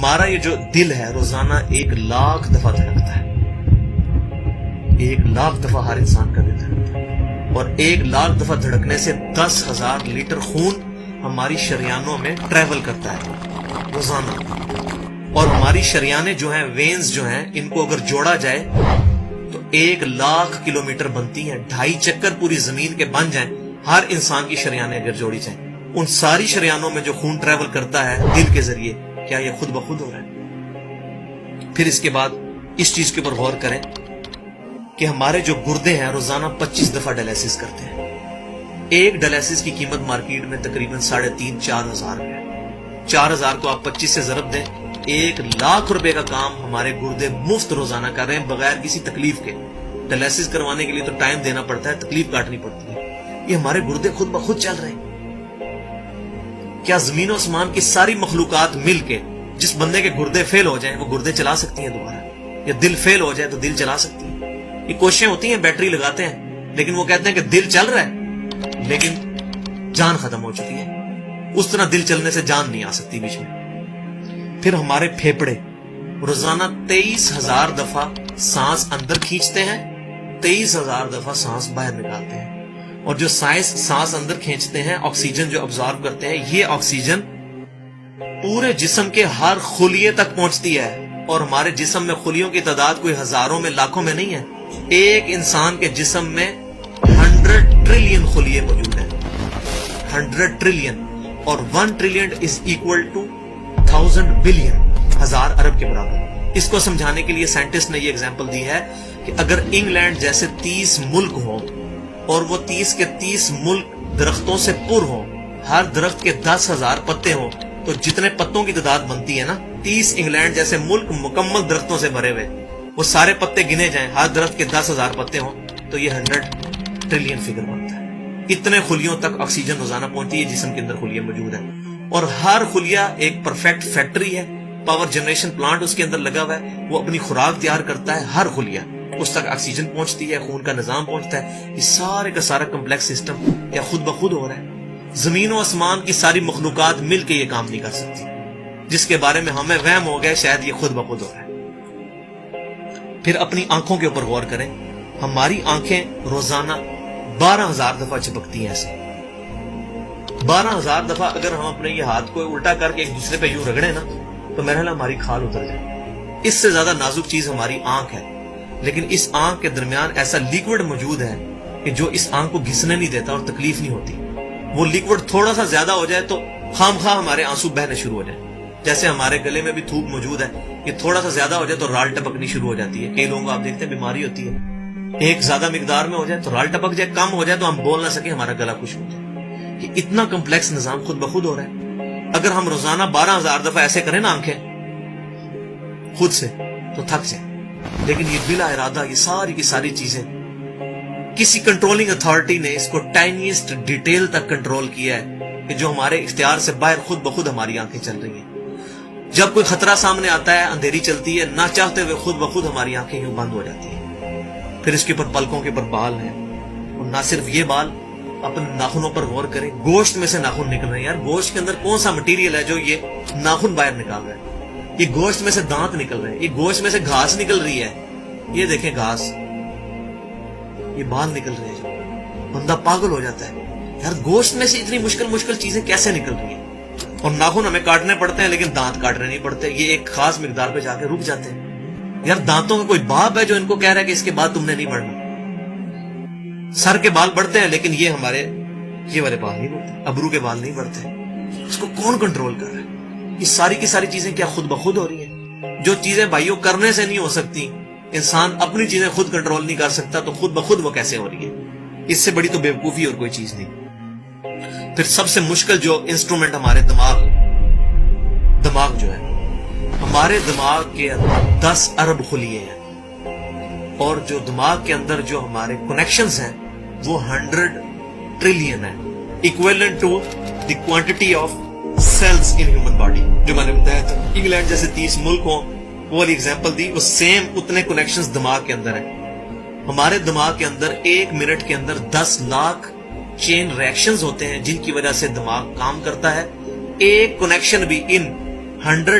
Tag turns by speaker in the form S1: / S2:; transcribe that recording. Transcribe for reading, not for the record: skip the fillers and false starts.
S1: ہمارا یہ جو دل ہے روزانہ 1,00,000 دفعہ دھڑکتا ہے. 1,00,000 دفعہ ہر انسان کا دل دھڑکتا ہے، اور 1,00,000 دفعہ دھڑکنے سے 10,000 لیٹر خون ہماری شریانوں میں ٹریول کرتا ہے روزانہ. اور ہماری شریانیں جو ہیں، وینز جو ہیں، ان کو اگر جوڑا جائے تو 1,00,000 کلومیٹر بنتی ہیں. 2.5 چکر پوری زمین کے بن جائیں ہر انسان کی شریانیں اگر جوڑی جائیں. ان ساری شریانوں میں جو خون ٹریول کرتا ہے دل کے ذریعے، کیا یہ خود بخود ہو رہا ہے؟ پھر اس کے بعد اس چیز کے اوپر غور کریں کہ ہمارے جو گردے ہیں روزانہ 25 دفعہ ڈائلیسس کرتے ہیں. ایک ڈائلیسس کی قیمت مارکیٹ میں تقریباً 3,500-4,000 روپے ہے. 4,000 کو آپ 25 سے ضرب دیں، 1,00,000 روپے کا کام ہمارے گردے مفت روزانہ کر رہے ہیں بغیر کسی تکلیف کے. ڈائلیسس کروانے کے لیے تو ٹائم دینا پڑتا ہے، تکلیف کاٹنی پڑتی ہے. یہ ہمارے گردے خود بخود چل رہے ہیں. کیا زمین و آسمان کی ساری مخلوقات مل کے جس بندے کے گردے فیل ہو جائیں وہ گردے چلا سکتی ہیں دوبارہ؟ یا دل فیل ہو جائے تو دل چلا سکتی ہیں؟ یہ کوششیں ہوتی ہیں، بیٹری لگاتے ہیں، لیکن وہ کہتے ہیں کہ دل چل رہا ہے لیکن جان ختم ہو چکی ہے. اس طرح دل چلنے سے جان نہیں آ سکتی بیچ میں. پھر ہمارے پھیپڑے روزانہ 23,000 دفعہ سانس اندر کھینچتے ہیں، 23,000 دفعہ سانس باہر نکالتے ہیں. اور جو سانس اندر کھینچتے ہیں، آکسیجن جو ابزارو کرتے ہیں، یہ آکسیجن پورے جسم کے ہر خلیے تک پہنچتی ہے. اور ہمارے جسم میں خلیوں کی تعداد کوئی ہزاروں میں لاکھوں میں نہیں ہے. ایک انسان کے جسم میں 100 ٹریلین خلیے موجود ہیں. 100 ٹریلین، اور 1 trillion is equal to 1000 billion, 1000 ارب کے برابر. اس کو سمجھانے کے لیے سائنٹسٹ نے یہ اگزامپل دی ہے کہ اگر انگلینڈ جیسے 30 ملک ہوں اور وہ 30 کے 30 ملک درختوں سے پر ہوں، ہر درخت کے 10,000 پتے ہوں، تو جتنے پتوں کی تعداد بنتی ہے نا، 30 انگلینڈ جیسے ملک مکمل درختوں سے بھرے ہوئے، وہ سارے پتے گنے جائیں، ہر درخت کے 10,000 پتے ہوں، تو یہ 100 ٹریلین فگر بنتا ہے. اتنے خلیوں تک آکسیجن روزانہ پہنچتی ہے. جسم کے اندر خلیے موجود ہیں، اور ہر خلیہ ایک پرفیکٹ فیکٹری ہے. پاور جنریشن پلانٹ اس کے اندر لگا ہوا ہے، وہ اپنی خوراک تیار کرتا ہے. ہر خلیہ اس تک آکسیجن پہنچتی ہے، خون کا نظام پہنچتا ہے. یہ سارے کا سارا کمپلیکس سسٹم کیا خود بخود ہو رہا ہے؟ زمین و آسمان کی ساری مخلوقات مل کے یہ کام نہیں کر سکتی، جس کے بارے میں ہمیں وہم ہو گیا شاید یہ خود بخود ہو رہا ہے. پھر اپنی آنکھوں کے اوپر غور کریں. ہماری آنکھیں روزانہ 12,000 دفعہ چپکتی ہیں. ایسے 12,000 دفعہ اگر ہم اپنے یہ ہاتھ کو الٹا کر کے ایک دوسرے پہ یوں رگڑیں نا، تو میرا خیال ہماری کھال اتر جائے. اس سے زیادہ نازک چیز ہماری آنکھ ہے. لیکن اس آنکھ کے درمیان ایسا لیکوڈ موجود ہے کہ جو اس آنکھ کو گھسنے نہیں دیتا اور تکلیف نہیں ہوتی. وہ لیکوڈ تھوڑا سا زیادہ ہو جائے تو خام خواہ ہمارے آنسو بہنے شروع ہو جائیں. جیسے ہمارے گلے میں بھی تھوک موجود ہے، یہ تھوڑا سا زیادہ ہو جائے تو رال ٹپکنی شروع ہو جاتی ہے. کئی لوگوں کو آپ دیکھتے ہیں بیماری ہوتی ہے، ایک زیادہ مقدار میں ہو جائے تو رال ٹپک جائے، کم ہو جائے تو ہم بول نہ سکیں، ہمارا گلا خشک ہو جائے. یہ اتنا کمپلیکس نظام خود بخود ہو رہا ہے. اگر ہم روزانہ 12,000 دفعہ ایسے کریں نا آنکھیں خود سے تو تھک جائیں. لیکن یہ بلا ارادہ یہ ساری کی ساری چیزیں کسی کنٹرولنگ اتھارٹی نے اس کو ٹائنیسٹ ڈیٹیل تک کنٹرول کیا ہے کہ جو ہمارے اختیار سے باہر خود بخود ہماری آنکھیں چل رہی ہیں. جب کوئی خطرہ سامنے آتا ہے، اندھیری چلتی ہے، نہ چاہتے ہوئے خود بخود ہماری آنکھیں یوں بند ہو جاتی ہیں. پھر اس کے اوپر پلکوں کے اوپر بال ہیں، اور نہ صرف یہ بال، اپنے ناخنوں پر غور کریں. گوشت میں سے ناخن نکل رہے ہیں. یار گوشت کے اندر کون سا مٹیریل ہے جو یہ ناخن باہر نکال رہا ہے؟ یہ گوشت میں سے دانت نکل رہے ہیں، یہ گوشت میں سے گھاس نکل رہی ہے. یہ دیکھیں گھاس، یہ بال نکل رہے ہیں. جو بندہ پاگل ہو جاتا ہے، یار گوشت میں سے اتنی مشکل چیزیں کیسے نکل رہی ہیں؟ اور ناخن ہمیں کاٹنے پڑتے ہیں لیکن دانت کاٹنے نہیں پڑتے. یہ ایک خاص مقدار پہ جا کے رک جاتے ہیں. یار دانتوں کا کوئی باپ ہے جو ان کو کہہ رہا ہے کہ اس کے بعد تم نے نہیں بڑھنا؟ سر کے بال بڑھتے ہیں لیکن یہ ہمارے یہ والے بال نہیں بڑھتے، ابرو کے بال نہیں بڑھتے. اس کو کون کنٹرول کر رہا ہے؟ یہ ساری کی ساری چیزیں کیا خود بخود ہو رہی ہیں؟ جو چیزیں بھائیوں کرنے سے نہیں ہو سکتی، انسان اپنی چیزیں خود کنٹرول نہیں کر سکتا، تو خود بخود وہ کیسے ہو رہی ہے؟ اس سے بڑی تو بیوقوفی اور کوئی چیز نہیں. پھر سب سے مشکل جو انسٹرومنٹ ہمارے دماغ جو ہے، ہمارے دماغ کے اندر 10 ارب خلیے ہیں، اور جو دماغ کے اندر جو ہمارے کنیکشنز ہیں وہ 100 ٹریلین ہیں، equivalent to the quantity of cells in human body. جو میں نے بتایا تھا انگلینڈ جیسے 30 ملک ہوں، وہ والی ایگزامپل دی، وہ سیم اتنے کنیکشنز دماغ کے اندر ہیں. ہمارے دماغ کے اندر 1 منٹ کے اندر 10 لاکھ چین ریئیکشنز ہوتے ہیں جن کی وجہ سے دماغ کام کرتا ہے. ایک کنیکشن بھی ان 100